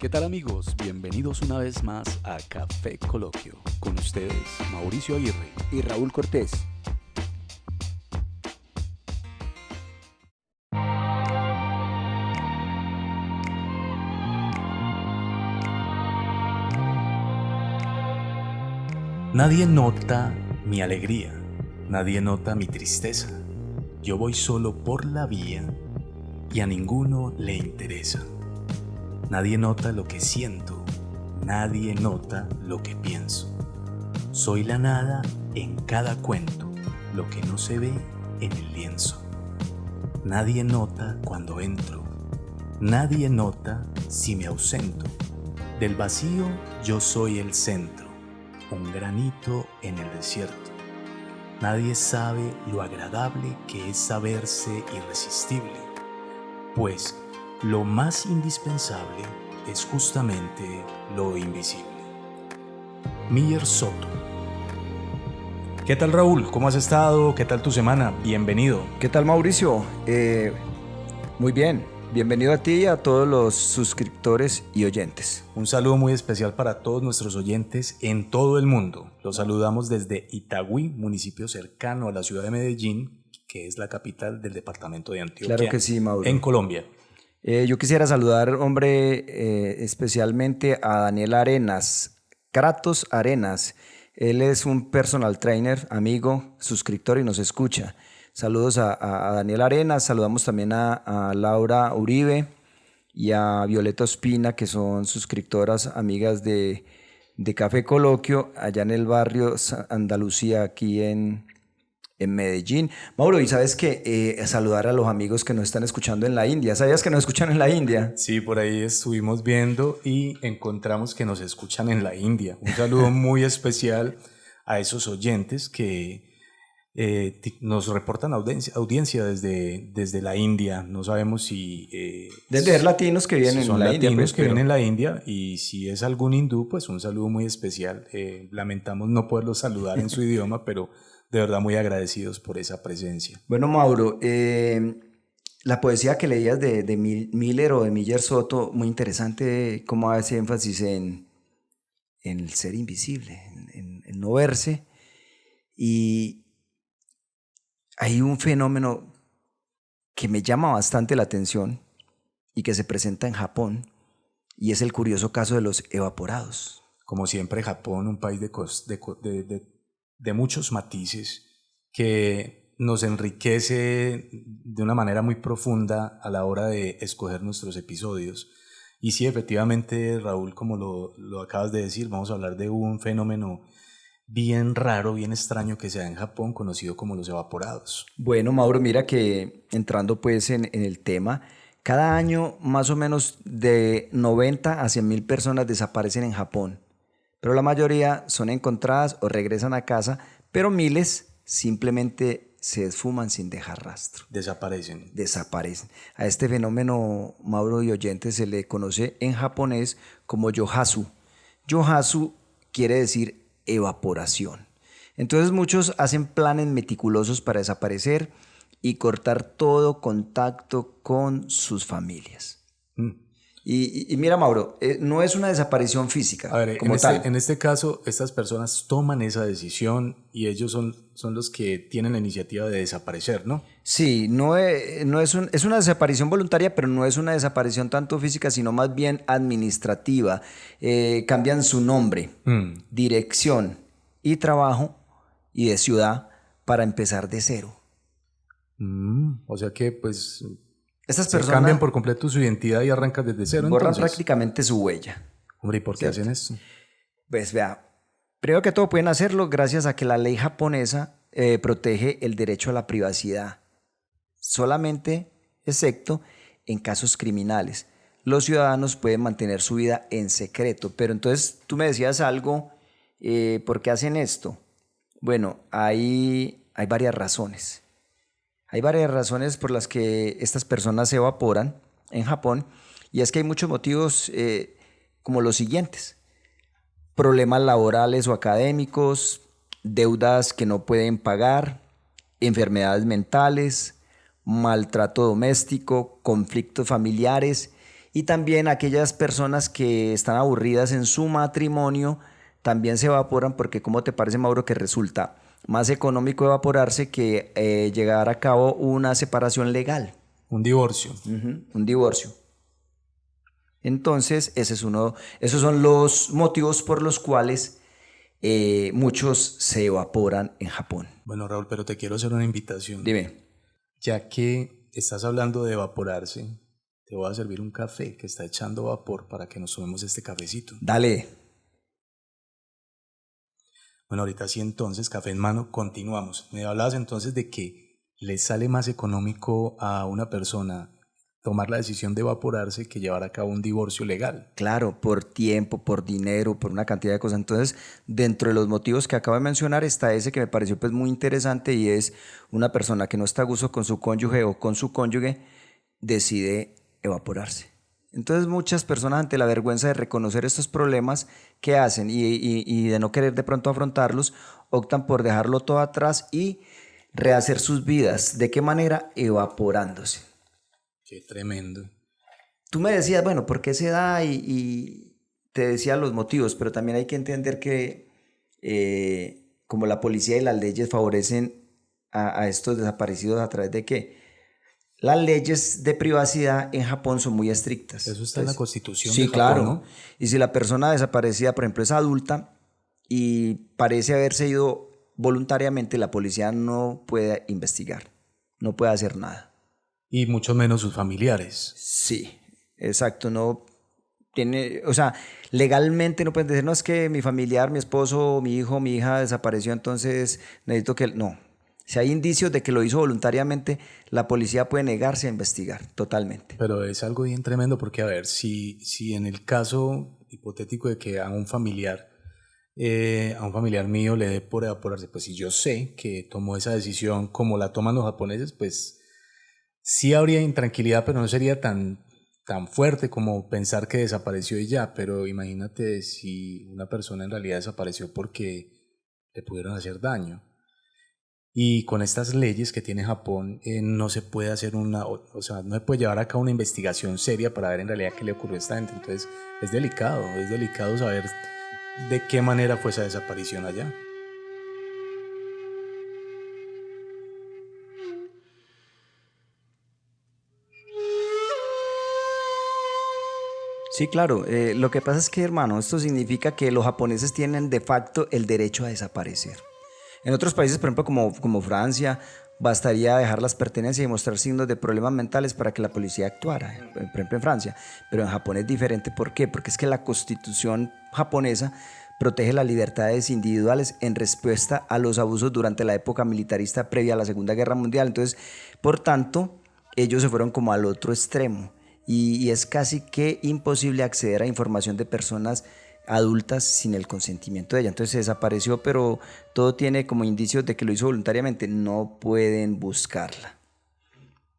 ¿Qué tal amigos? Bienvenidos una vez más a Café Coloquio. Con ustedes, Mauricio Aguirre y Raúl Cortés. Nadie nota mi alegría, nadie nota mi tristeza. Yo voy solo por la vía y a ninguno le interesa. Nadie nota lo que siento, nadie nota lo que pienso. Soy la nada en cada cuento, lo que no se ve en el lienzo. Nadie nota cuando entro, nadie nota si me ausento. Del vacío yo soy el centro, un granito en el desierto. Nadie sabe lo agradable que es saberse irresistible, pues lo más indispensable es justamente lo invisible. Miller Soto. ¿Qué tal, Raúl? ¿Cómo has estado? ¿Qué tal tu semana? Bienvenido. ¿Qué tal, Mauricio? Muy bien. Bienvenido a ti y a todos los suscriptores y oyentes. Un saludo muy especial para todos nuestros oyentes en todo el mundo. Los saludamos desde Itagüí, municipio cercano a la ciudad de Medellín, que es la capital del departamento de Antioquia. Claro que sí, Mauro. En Colombia. Yo quisiera saludar, hombre, especialmente a Daniel Arenas, Kratos Arenas. Él es un personal trainer, amigo, suscriptor y nos escucha. Saludos a Daniel Arenas, saludamos también a Laura Uribe y a Violeta Ospina, que son suscriptoras, amigas de Café Coloquio, allá en el barrio Andalucía, aquí en Medellín. Mauro, y sabes que saludar a los amigos que nos están escuchando en la India. ¿Sabías que nos escuchan en la India? Sí, por ahí estuvimos viendo y encontramos que nos escuchan en la India. Un saludo muy especial a esos oyentes que nos reportan audiencia desde la India. No sabemos si deben ser latinos que viven en la India. Son latinos que viven en la India, y si es algún hindú, pues un saludo muy especial. Lamentamos no poderlos saludar en su idioma, pero de verdad muy agradecidos por esa presencia. Bueno, Mauro, la poesía que leías de Miller o de Miller Soto, muy interesante cómo hace énfasis en el ser invisible, en no verse. Y hay un fenómeno que me llama bastante la atención y que se presenta en Japón, y es el curioso caso de los evaporados. Como siempre, Japón, un país de muchos matices que nos enriquece de una manera muy profunda a la hora de escoger nuestros episodios. Y sí, efectivamente, Raúl, como lo acabas de decir, vamos a hablar de un fenómeno bien raro, bien extraño que se da en Japón, conocido como los evaporados. Bueno, Mauro, mira que entrando pues en el tema, cada año más o menos de 90 a 100.000 personas desaparecen en Japón, pero la mayoría son encontradas o regresan a casa, pero miles simplemente se esfuman sin dejar rastro. Desaparecen. A este fenómeno, Mauro y oyentes, se le conoce en japonés como yohasu. Yohasu quiere decir evaporación. Entonces muchos hacen planes meticulosos para desaparecer y cortar todo contacto con sus familias. Y mira, Mauro, no es una desaparición física. A ver, como tal. En este caso, estas personas toman esa decisión y ellos son los que tienen la iniciativa de desaparecer, ¿no? Sí, es una desaparición voluntaria, pero no es una desaparición tanto física, sino más bien administrativa. Cambian su nombre, dirección y trabajo y de ciudad para empezar de cero. O sea que pues Estas se personas cambian por completo su identidad y arrancan desde cero. borran entonces prácticamente su huella. Hombre, ¿y por qué hacen esto? Pues vea, primero que todo pueden hacerlo gracias a que la ley japonesa protege el derecho a la privacidad. Solamente, excepto en casos criminales, los ciudadanos pueden mantener su vida en secreto. Pero entonces tú me decías algo, ¿por qué hacen esto? Bueno, hay varias razones. Hay varias razones por las que estas personas se evaporan en Japón, y es que hay muchos motivos como los siguientes: problemas laborales o académicos, deudas que no pueden pagar, enfermedades mentales, maltrato doméstico, conflictos familiares Y también aquellas personas que están aburridas en su matrimonio también se evaporan porque, ¿cómo te parece, Mauro, que resulta más económico evaporarse que llevar a cabo una separación legal? Un divorcio. Un divorcio. Entonces, esos son los motivos por los cuales muchos se evaporan en Japón. Bueno, Raúl, pero te quiero hacer una invitación. Dime. Ya que estás hablando de evaporarse, te voy a servir un café que está echando vapor para que nos tomemos este cafecito. Dale. Bueno, ahorita sí, entonces, café en mano, continuamos. Me hablabas entonces de que le sale más económico a una persona tomar la decisión de evaporarse que llevar a cabo un divorcio legal. Claro, por tiempo, por dinero, por una cantidad de cosas. Entonces, dentro de los motivos que acabo de mencionar está ese que me pareció pues muy interesante, y es una persona que no está a gusto con su cónyuge o con su cónyuge decide evaporarse. Entonces, muchas personas, ante la vergüenza de reconocer estos problemas que hacen y de no querer de pronto afrontarlos, optan por dejarlo todo atrás y rehacer sus vidas. ¿De qué manera? Evaporándose. Qué tremendo. Tú me decías, bueno, ¿por qué se da? Y te decía los motivos, pero también hay que entender que como la policía y las leyes favorecen a estos desaparecidos a través de qué. Las leyes de privacidad en Japón son muy estrictas. Eso está en la Constitución sí, de Japón, claro, ¿no? Y si la persona desaparecida, por ejemplo, es adulta y parece haberse ido voluntariamente, la policía no puede investigar, no puede hacer nada. Y mucho menos sus familiares. Sí, exacto, no tiene, o sea, legalmente no pueden decir, no, es que mi familiar, mi esposo, mi hijo, mi hija desapareció, entonces necesito que... No. Si hay indicios de que lo hizo voluntariamente, la policía puede negarse a investigar totalmente. Pero es algo bien tremendo porque, a ver, si en el caso hipotético de que a un familiar mío le dé por evaporarse, pues si yo sé que tomó esa decisión como la toman los japoneses, pues sí habría intranquilidad, pero no sería tan fuerte como pensar que desapareció y ya. Pero imagínate si una persona en realidad desapareció porque le pudieron hacer daño. Y con estas leyes que tiene Japón, no se puede hacer o sea, no se puede llevar a cabo una investigación seria para ver en realidad qué le ocurrió a esta gente. Entonces es delicado saber de qué manera fue esa desaparición allá. Sí, claro. Lo que pasa es que, hermano, esto significa que los japoneses tienen de facto el derecho a desaparecer. En otros países, por ejemplo, como Francia, bastaría dejar las pertenencias y mostrar signos de problemas mentales para que la policía actuara, por ejemplo en Francia. Pero en Japón es diferente. ¿Por qué? Porque es que la constitución japonesa protege las libertades individuales en respuesta a los abusos durante la época militarista previa a la Segunda Guerra Mundial. Entonces, por tanto, ellos se fueron como al otro extremo y es casi que imposible acceder a información de personas adultas sin el consentimiento de ella. Entonces se desapareció, pero todo tiene como indicios de que lo hizo voluntariamente. No pueden buscarla.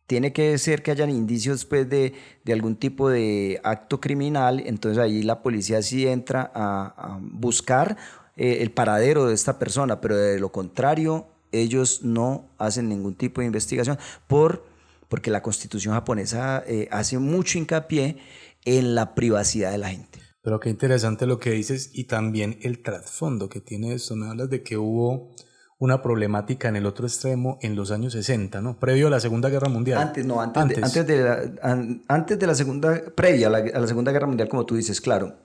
Tiene que ser que hayan indicios pues, de algún tipo de acto criminal. Entonces ahí la policía sí entra a buscar el paradero de esta persona, pero de lo contrario ellos no hacen ningún tipo de investigación porque la Constitución japonesa hace mucho hincapié en la privacidad de la gente. Pero qué interesante lo que dices y también el trasfondo que tiene esto. Me hablas de que hubo una problemática en el otro extremo en los años 60, ¿no? Previo a la Segunda Guerra Mundial. Antes de la segunda, previa a la Segunda Guerra Mundial, como tú dices, claro.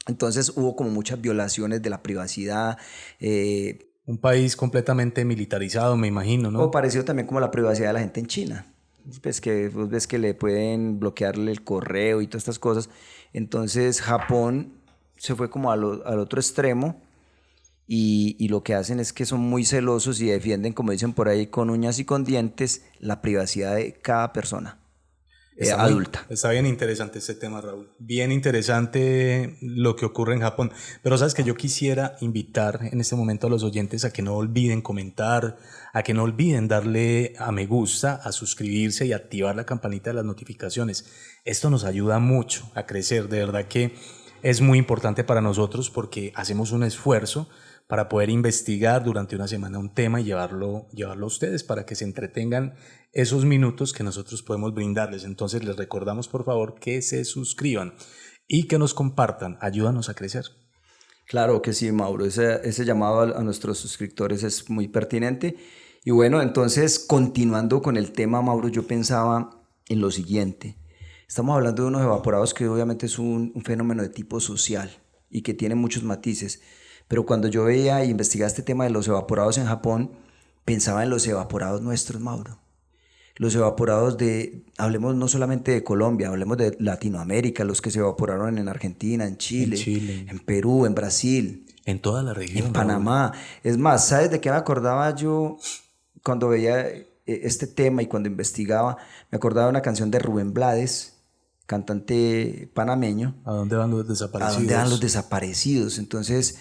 Entonces hubo como muchas violaciones de la privacidad. Un país completamente militarizado, me imagino, ¿no? O parecido también como la privacidad de la gente en China. Vos ves que le pueden bloquearle el correo y todas estas cosas. Entonces Japón se fue como al otro extremo y lo que hacen es que son muy celosos y defienden, como dicen por ahí, con uñas y con dientes, la privacidad de cada persona adulta. Está bien interesante este tema, Raúl. Bien interesante lo que ocurre en Japón. Pero sabes que yo quisiera invitar en este momento a los oyentes a que no olviden comentar, a que no olviden darle a me gusta, a suscribirse y activar la campanita de las notificaciones. Esto nos ayuda mucho a crecer. De verdad que es muy importante para nosotros porque hacemos un esfuerzo para poder investigar durante una semana un tema y llevarlo a ustedes para que se entretengan esos minutos que nosotros podemos brindarles. Entonces les recordamos por favor que se suscriban y que nos compartan, ayúdanos a crecer. Claro que sí, Mauro, ese llamado a nuestros suscriptores es muy pertinente. Y bueno, entonces continuando con el tema, Mauro, yo pensaba en lo siguiente. Estamos hablando de unos evaporados que obviamente es un fenómeno de tipo social y que tiene muchos matices. Pero cuando yo veía e investigaba este tema de los evaporados en Japón, pensaba en los evaporados nuestros, Mauro. Los evaporados hablemos no solamente de Colombia, hablemos de Latinoamérica, los que se evaporaron en Argentina, en Chile, en Perú, en Brasil, en toda la región, en Panamá. Es más, ¿sabes de qué me acordaba yo cuando veía este tema y cuando investigaba? Me acordaba de una canción de Rubén Blades, cantante panameño. ¿A dónde van los desaparecidos? ¿A dónde van los desaparecidos? Entonces,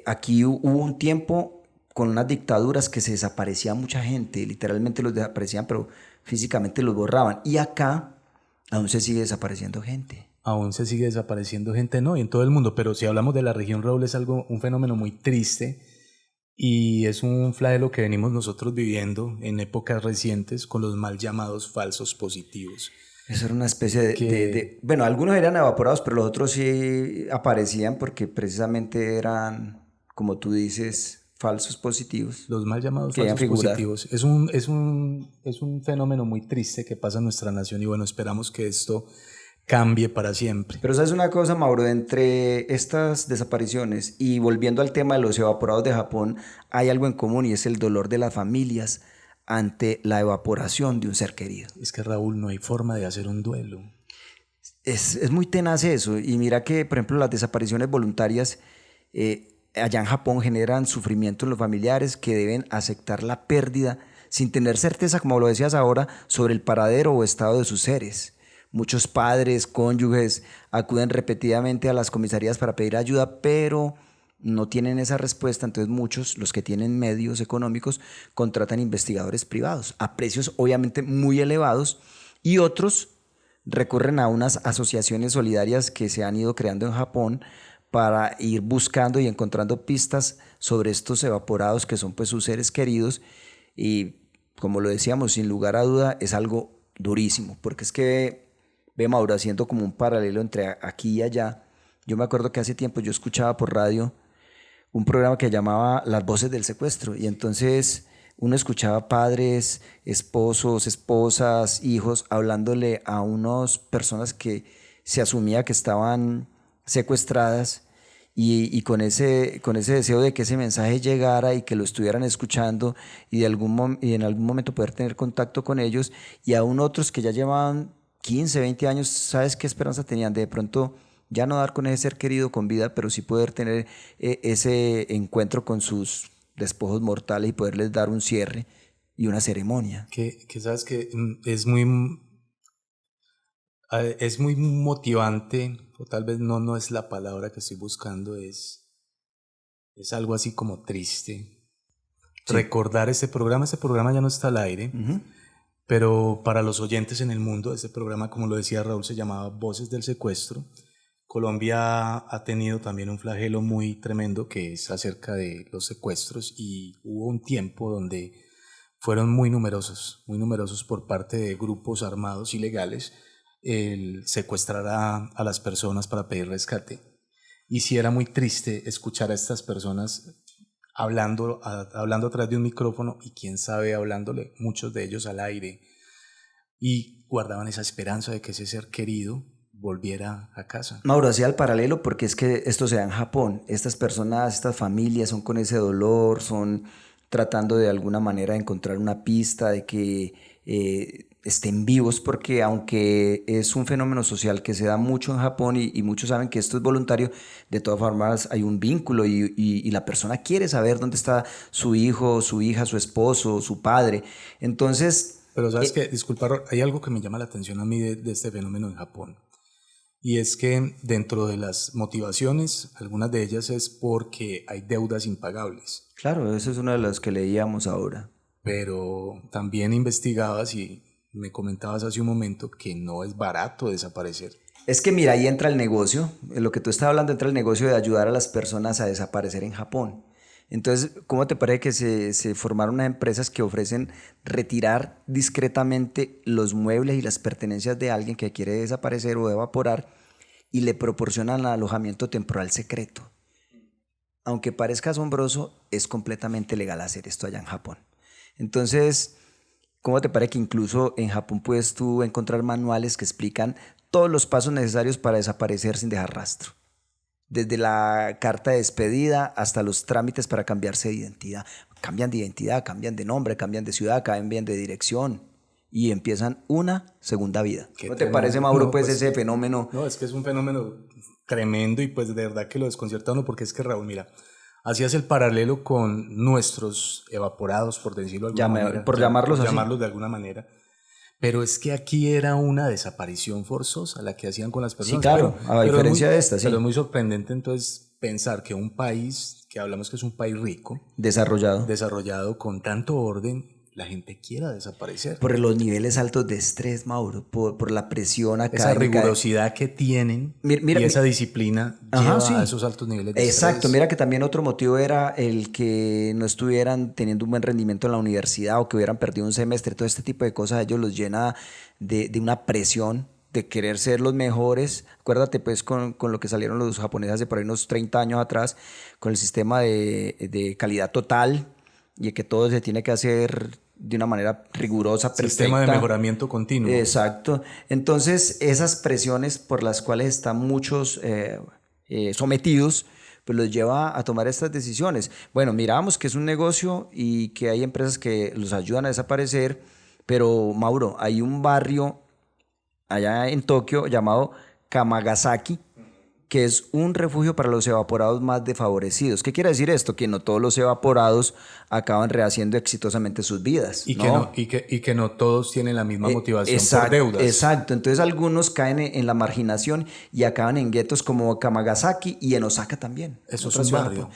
aquí hubo un tiempo con unas dictaduras que se desaparecía mucha gente, literalmente los desaparecían, pero físicamente los borraban. Y acá aún se sigue desapareciendo gente. Aún se sigue desapareciendo gente, no, y en todo el mundo, pero si hablamos de la región, Raúl, es un fenómeno muy triste y es un flagelo que venimos nosotros viviendo en épocas recientes con los mal llamados falsos positivos. Eso era una especie de... Bueno, algunos eran evaporados, pero los otros sí aparecían porque precisamente eran, como tú dices, falsos positivos. Los mal llamados falsos positivos. Es un fenómeno muy triste que pasa en nuestra nación y bueno, esperamos que esto cambie para siempre. Pero ¿sabes una cosa, Mauro? Entre estas desapariciones y volviendo al tema de los evaporados de Japón, hay algo en común y es el dolor de las familias ante la evaporación de un ser querido. Es que, Raúl, no hay forma de hacer un duelo. Es muy tenaz eso. Y mira que, por ejemplo, las desapariciones voluntarias allá en Japón generan sufrimiento en los familiares que deben aceptar la pérdida sin tener certeza, como lo decías ahora, sobre el paradero o estado de sus seres. Muchos padres, cónyuges, acuden repetidamente a las comisarías para pedir ayuda, pero no tienen esa respuesta. Entonces muchos, los que tienen medios económicos, contratan investigadores privados a precios obviamente muy elevados, y otros recurren a unas asociaciones solidarias que se han ido creando en Japón para ir buscando y encontrando pistas sobre estos evaporados que son pues sus seres queridos. Y como lo decíamos, sin lugar a duda es algo durísimo, porque es que ve, Mauro, haciendo como un paralelo entre aquí y allá, yo me acuerdo que hace tiempo yo escuchaba por radio un programa que llamaba Las Voces del Secuestro, y entonces uno escuchaba padres, esposos, esposas, hijos hablándole a unas personas que se asumía que estaban secuestradas, y con ese deseo de que ese mensaje llegara y que lo estuvieran escuchando y en algún momento poder tener contacto con ellos, y aún otros que ya llevaban 15, 20 años, ¿sabes qué esperanza tenían? De pronto ya no dar con ese ser querido con vida, pero sí poder tener ese encuentro con sus despojos mortales y poderles dar un cierre y una ceremonia. Que sabes que es muy motivante, o tal vez no es la palabra que estoy buscando, es algo así como triste. Sí. Recordar este programa ya no está al aire, pero para los oyentes en el mundo, este programa, como lo decía Raúl, se llamaba Voces del Secuestro. Colombia ha tenido también un flagelo muy tremendo que es acerca de los secuestros, y hubo un tiempo donde fueron muy numerosos por parte de grupos armados ilegales el secuestrar a las personas para pedir rescate. Y sí era muy triste escuchar a estas personas hablando a través de un micrófono, y quién sabe, hablándole muchos de ellos al aire, y guardaban esa esperanza de que ese ser querido volviera a casa. Mauro, hacía el paralelo porque es que esto se da en Japón. Estas personas, estas familias son con ese dolor, son tratando de alguna manera de encontrar una pista de que estén vivos, porque aunque es un fenómeno social que se da mucho en Japón y muchos saben que esto es voluntario, de todas formas hay un vínculo y la persona quiere saber dónde está su hijo, su hija, su esposo, su padre. Entonces... Pero sabes que, disculpa, hay algo que me llama la atención a mí de este fenómeno en Japón. Y es que dentro de las motivaciones, algunas de ellas es porque hay deudas impagables. Claro, eso es una de las que leíamos ahora. Pero también investigabas y me comentabas hace un momento que no es barato desaparecer. Es que mira, ahí entra el negocio, en lo que tú estabas hablando entra el negocio de ayudar a las personas a desaparecer en Japón. Entonces, ¿cómo te parece que se formaron unas empresas que ofrecen retirar discretamente los muebles y las pertenencias de alguien que quiere desaparecer o evaporar y le proporcionan alojamiento temporal secreto? Aunque parezca asombroso, es completamente legal hacer esto allá en Japón. Entonces, ¿cómo te parece que incluso en Japón puedes tú encontrar manuales que explican todos los pasos necesarios para desaparecer sin dejar rastro? Desde la carta de despedida hasta los trámites para cambiarse de identidad. Cambian de identidad, cambian de nombre, cambian de ciudad, cambian de dirección y empiezan una segunda vida. ¿Cómo te parece, Mauro, no, pues ese fenómeno? No, es que es un fenómeno tremendo y pues de verdad que lo desconcierta a uno porque es que Raúl, mira, hacías el paralelo con nuestros evaporados, por decirlo de alguna manera. Por llamarlos así. Llamarlos de alguna manera. Pero es que aquí era una desaparición forzosa la que hacían con las personas. Sí, claro, a diferencia de esta, sí. Pero es muy sorprendente entonces pensar que un país, que hablamos que es un país rico, desarrollado con tanto orden, la gente quiera desaparecer. Por los niveles altos de estrés, Mauro, por la presión académica. Esa rigurosidad que tienen y esa disciplina lleva a esos altos niveles de estrés. Exacto, mira que también otro motivo era el que no estuvieran teniendo un buen rendimiento en la universidad o que hubieran perdido un semestre. Todo este tipo de cosas a ellos los llena de una presión de querer ser los mejores. Acuérdate pues con lo que salieron los japoneses hace por ahí unos 30 años atrás, con el sistema de calidad total y que todo se tiene que hacer de una manera rigurosa, perfecta. Sistema de mejoramiento continuo. Exacto. Entonces, esas presiones por las cuales están muchos sometidos, pues los lleva a tomar estas decisiones. Bueno, miramos que es un negocio y que hay empresas que los ayudan a desaparecer, pero Mauro, hay un barrio allá en Tokio llamado Kamagasaki, que es un refugio para los evaporados más desfavorecidos. ¿Qué quiere decir esto? Que no todos los evaporados acaban rehaciendo exitosamente sus vidas. Y que no todos tienen la misma motivación por deudas. Exacto. Entonces algunos caen en la marginación y acaban en guetos como Kamagasaki y en Osaka también. Eso es un barrio.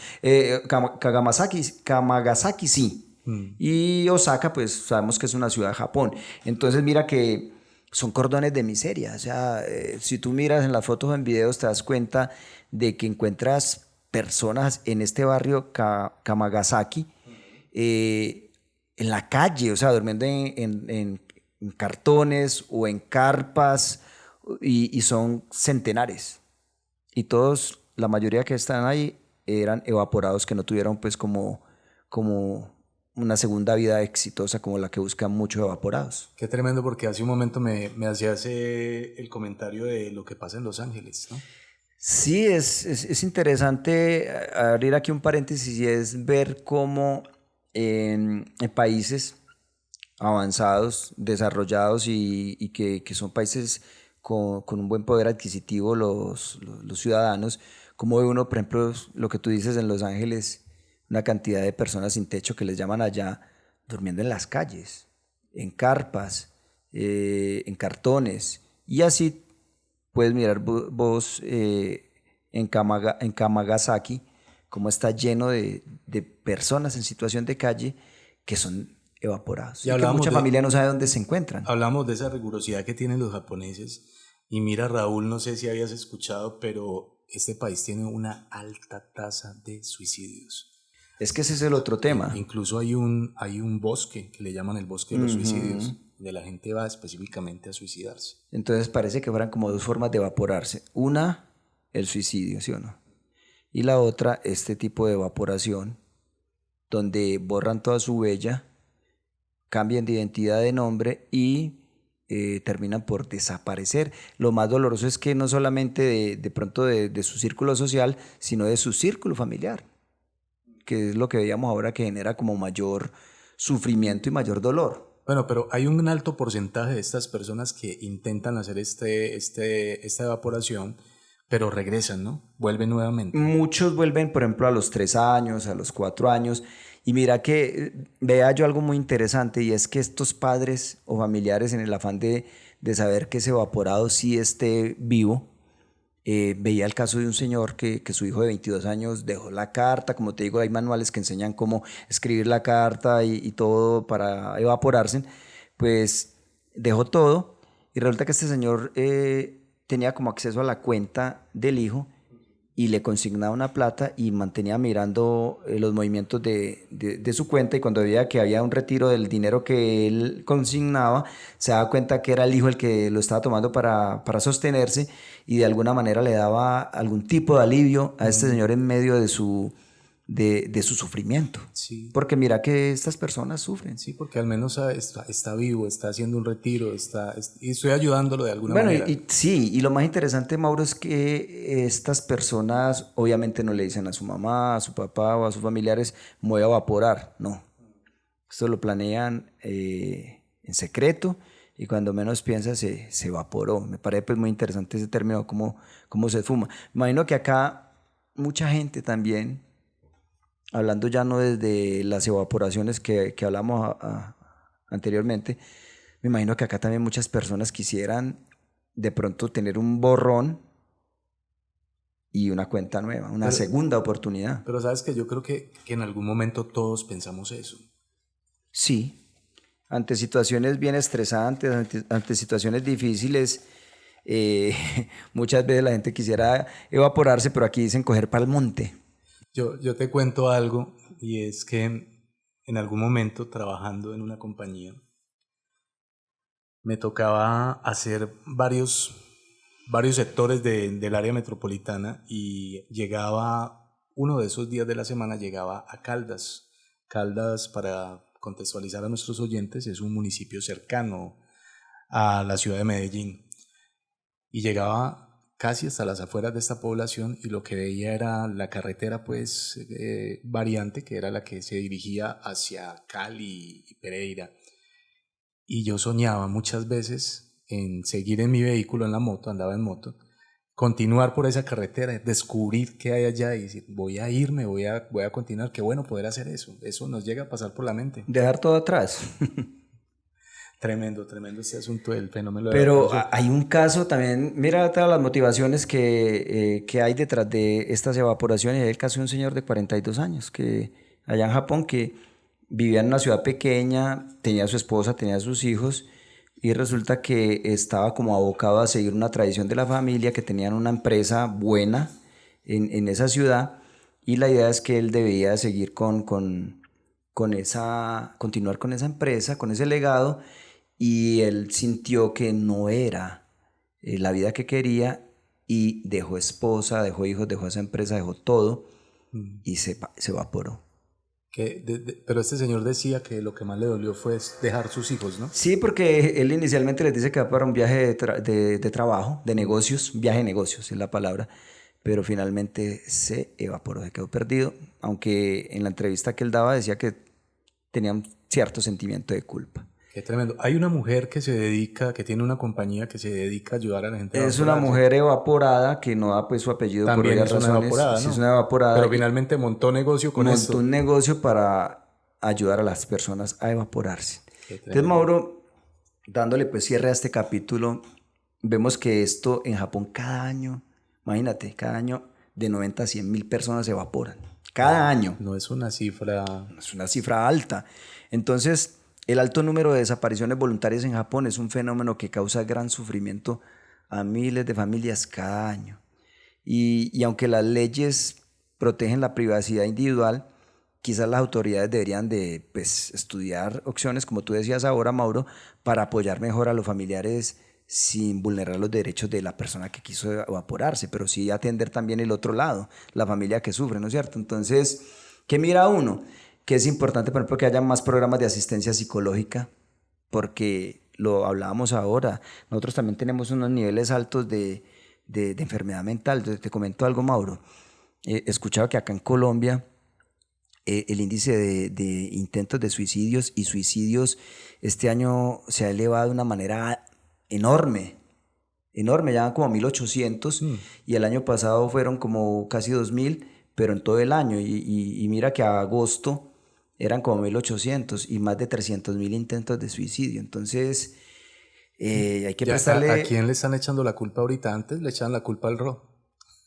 Kamagasaki sí. Y Osaka pues sabemos que es una ciudad de Japón. Entonces mira que son cordones de miseria. O sea, si tú miras en las fotos o en videos te das cuenta de que encuentras personas en este barrio Kamagasaki en la calle, o sea, durmiendo en cartones o en carpas y son centenares. Y todos, la mayoría que están ahí eran evaporados que no tuvieron pues como una segunda vida exitosa como la que buscan muchos evaporados. Qué tremendo, porque hace un momento me hacías el comentario de lo que pasa en Los Ángeles, ¿no? Sí, es interesante abrir aquí un paréntesis y es ver cómo en países avanzados, desarrollados y que son países con un buen poder adquisitivo los ciudadanos, como ve uno, por ejemplo, lo que tú dices en Los Ángeles, una cantidad de personas sin techo que les llaman allá, durmiendo en las calles, en carpas, en cartones. Y así puedes mirar vos en Kamagasaki, cómo está lleno de personas en situación de calle que son evaporados. Y que mucha familia no sabe dónde se encuentran. Hablamos de esa rigurosidad que tienen los japoneses. Y mira, Raúl, no sé si habías escuchado, pero este país tiene una alta tasa de suicidios. Es que ese es el otro tema. Incluso hay un bosque que le llaman el bosque de los suicidios, donde la gente va específicamente a suicidarse. Entonces parece que fueran como dos formas de evaporarse. Una, el suicidio, ¿sí o no? Y la otra, este tipo de evaporación, donde borran toda su huella, cambian de identidad de nombre y terminan por desaparecer. Lo más doloroso es que no solamente de pronto de su círculo social, sino de su círculo familiar, que es lo que veíamos ahora que genera como mayor sufrimiento y mayor dolor. Bueno, pero hay un alto porcentaje de estas personas que intentan hacer esta evaporación, pero regresan, ¿no? Vuelven nuevamente. Muchos vuelven, por ejemplo, a los 3 años, a los 4 años. Y mira que vea yo algo muy interesante, y es que estos padres o familiares, en el afán de saber que ese evaporado sí esté vivo, veía el caso de un señor que su hijo de 22 años dejó la carta. Como te digo, hay manuales que enseñan cómo escribir la carta y todo para evaporarse. Pues dejó todo y resulta que este señor tenía como acceso a la cuenta del hijo y le consignaba una plata y mantenía mirando los movimientos de su cuenta, y cuando veía que había un retiro del dinero que él consignaba, se daba cuenta que era el hijo el que lo estaba tomando para sostenerse, y de alguna manera le daba algún tipo de alivio a este señor en medio de su sufrimiento. Sí. Porque mira que estas personas sufren. Sí, porque al menos está vivo, está haciendo un retiro, y estoy ayudándolo de alguna Bueno, manera. Sí, y lo más interesante, Mauro, es que estas personas obviamente no le dicen a su mamá, a su papá o a sus familiares: me voy a evaporar. No, esto lo planean en secreto, y cuando menos piensa se evaporó. Me parece pues muy interesante ese término, cómo se fuma. Me imagino que acá mucha gente también, hablando ya no desde las evaporaciones que hablamos anteriormente, me imagino que acá también muchas personas quisieran de pronto tener un borrón y una cuenta nueva, una segunda oportunidad. Pero sabes que yo creo que en algún momento todos pensamos eso. Sí, ante situaciones bien estresantes, ante situaciones difíciles, muchas veces la gente quisiera evaporarse, pero aquí dicen coger pa'l monte. Yo te cuento algo, y es que en algún momento, trabajando en una compañía, me tocaba hacer varios sectores del área metropolitana, y uno de esos días de la semana llegaba a Caldas. Caldas, para contextualizar a nuestros oyentes, es un municipio cercano a la ciudad de Medellín, y llegaba casi hasta las afueras de esta población, y lo que veía era la carretera pues variante, que era la que se dirigía hacia Cali y Pereira. Y yo soñaba muchas veces en seguir en mi vehículo, en la moto, andaba en moto, continuar por esa carretera, descubrir qué hay allá y decir: voy a irme, voy a continuar. Qué bueno poder hacer eso. Eso nos llega a pasar por la mente. Dejar todo atrás. Tremendo este asunto del fenómeno de la Pero evaporación. hay un caso también, mira todas las motivaciones que hay detrás de estas evaporaciones. Hay el caso de un señor de 42 años que allá en Japón, que vivía en una ciudad pequeña, tenía a su esposa, tenía a sus hijos, y resulta que estaba como abocado a seguir una tradición de la familia, que tenían una empresa buena en esa ciudad, y la idea es que él debía seguir continuar con esa empresa, con ese legado, y él sintió que no era la vida que quería, y dejó esposa, dejó hijos, dejó esa empresa, dejó todo, y se evaporó. Pero este señor decía que lo que más le dolió fue dejar sus hijos, ¿no? Sí, porque él inicialmente les dice que va para un viaje de trabajo, de negocios, viaje de negocios es la palabra, pero finalmente se evaporó, se quedó perdido, aunque en la entrevista que él daba decía que tenía un cierto sentimiento de culpa. Qué tremendo. Hay una mujer que tiene una compañía que se dedica a ayudar a la gente a Es una evaporarse. mujer evaporada, que no da pues su apellido También por es obvias una razones. evaporada, Sí, ¿no? es una evaporada. Pero finalmente montó negocio con esto. Montó un negocio para ayudar a las personas a evaporarse. Entonces, Mauro, dándole pues cierre a este capítulo, vemos que esto en Japón cada año, imagínate, cada año de 90 a 100.000 personas se evaporan. Cada año. No es una cifra... Es una cifra alta. Entonces, el alto número de desapariciones voluntarias en Japón es un fenómeno que causa gran sufrimiento a miles de familias cada año. Y aunque las leyes protegen la privacidad individual, quizás las autoridades deberían de pues, estudiar opciones, como tú decías ahora, Mauro, para apoyar mejor a los familiares sin vulnerar los derechos de la persona que quiso evaporarse, pero sí atender también el otro lado, la familia que sufre, ¿no es cierto? Entonces, ¿qué mira uno? Que es importante, por ejemplo, que haya más programas de asistencia psicológica, porque lo hablábamos ahora, nosotros también tenemos unos niveles altos de enfermedad mental. Te comento algo, Mauro. He escuchado que acá en Colombia el índice de intentos de suicidios y suicidios este año se ha elevado de una manera enorme, ya van como 1.800 y el año pasado fueron como casi 2.000, pero en todo el año, y mira que a agosto eran como 1.800 y más de 300.000 intentos de suicidio. Entonces hay que prestarle... ¿A quién le están echando la culpa ahorita? Antes le echaban la culpa al rojo.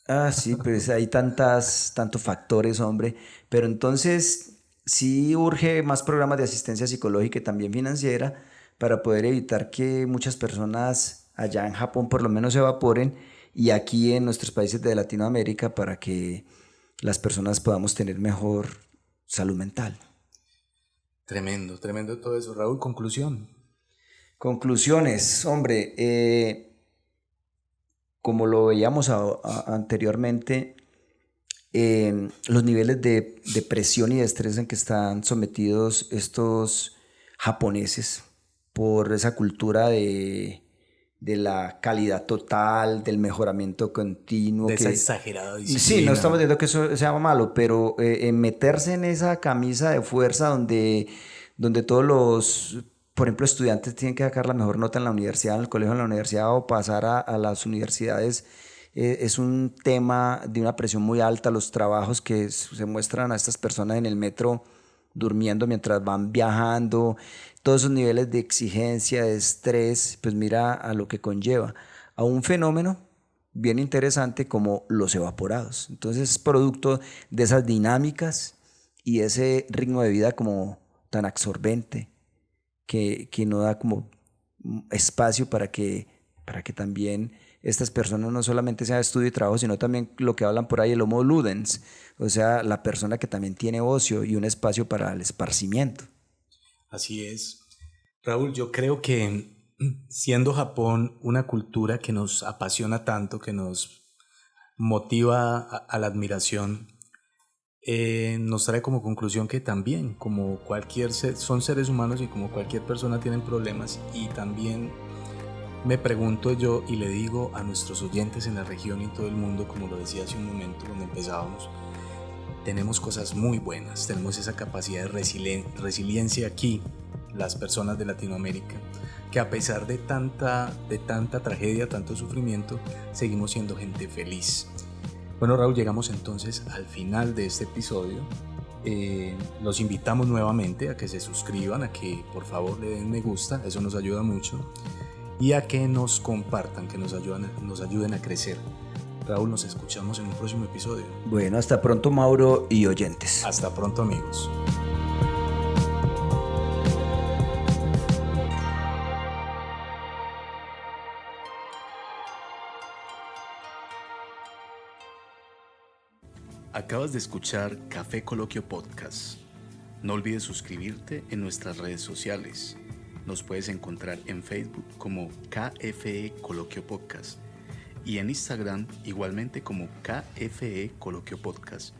Ah, sí, pues hay tantos factores, hombre. Pero entonces sí urge más programas de asistencia psicológica y también financiera, para poder evitar que muchas personas allá en Japón por lo menos se evaporen y aquí en nuestros países de Latinoamérica para que las personas podamos tener mejor salud mental. Tremendo, tremendo todo eso. Raúl, conclusión. Conclusiones, hombre, como lo veíamos anteriormente, los niveles de presión y de estrés en que están sometidos estos japoneses por esa cultura de la calidad total, del mejoramiento continuo. De esa exagerada disciplina. Sí, no estamos diciendo que eso sea malo, pero meterse en esa camisa de fuerza donde todos los, por ejemplo, estudiantes tienen que sacar la mejor nota en la universidad, en el colegio, en la universidad o pasar a las universidades, es un tema de una presión muy alta. Los trabajos que se muestran a estas personas en el metro durmiendo mientras van viajando, todos esos niveles de exigencia, de estrés, pues mira a lo que conlleva, a un fenómeno bien interesante como los evaporados. Entonces es producto de esas dinámicas y ese ritmo de vida como tan absorbente que no da como espacio para que también estas personas no solamente sean estudio y trabajo, sino también lo que hablan por ahí, el homo ludens, o sea, la persona que también tiene ocio y un espacio para el esparcimiento. Así es. Raúl, yo creo que siendo Japón una cultura que nos apasiona tanto, que nos motiva a la admiración, nos trae como conclusión que también, como cualquier son seres humanos y como cualquier persona tienen problemas, y también me pregunto yo y le digo a nuestros oyentes en la región y en todo el mundo, como lo decía hace un momento cuando empezábamos, tenemos cosas muy buenas, tenemos esa capacidad de resiliencia aquí, las personas de Latinoamérica, que a pesar de tanta tragedia, tanto sufrimiento, seguimos siendo gente feliz. Bueno, Raúl, llegamos entonces al final de este episodio. Los invitamos nuevamente a que se suscriban, a que por favor le den me gusta, eso nos ayuda mucho, y a que nos compartan, que nos ayuden a crecer. Raúl, nos escuchamos en un próximo episodio. Bueno, hasta pronto, Mauro y oyentes. Hasta pronto, amigos. Acabas de escuchar Café Coloquio Podcast. No olvides suscribirte en nuestras redes sociales. Nos puedes encontrar en Facebook como KFE Coloquio Podcast y en Instagram igualmente como KFE Coloquio Podcast.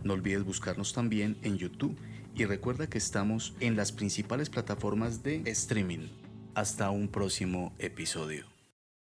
No olvides buscarnos también en YouTube y recuerda que estamos en las principales plataformas de streaming. Hasta un próximo episodio.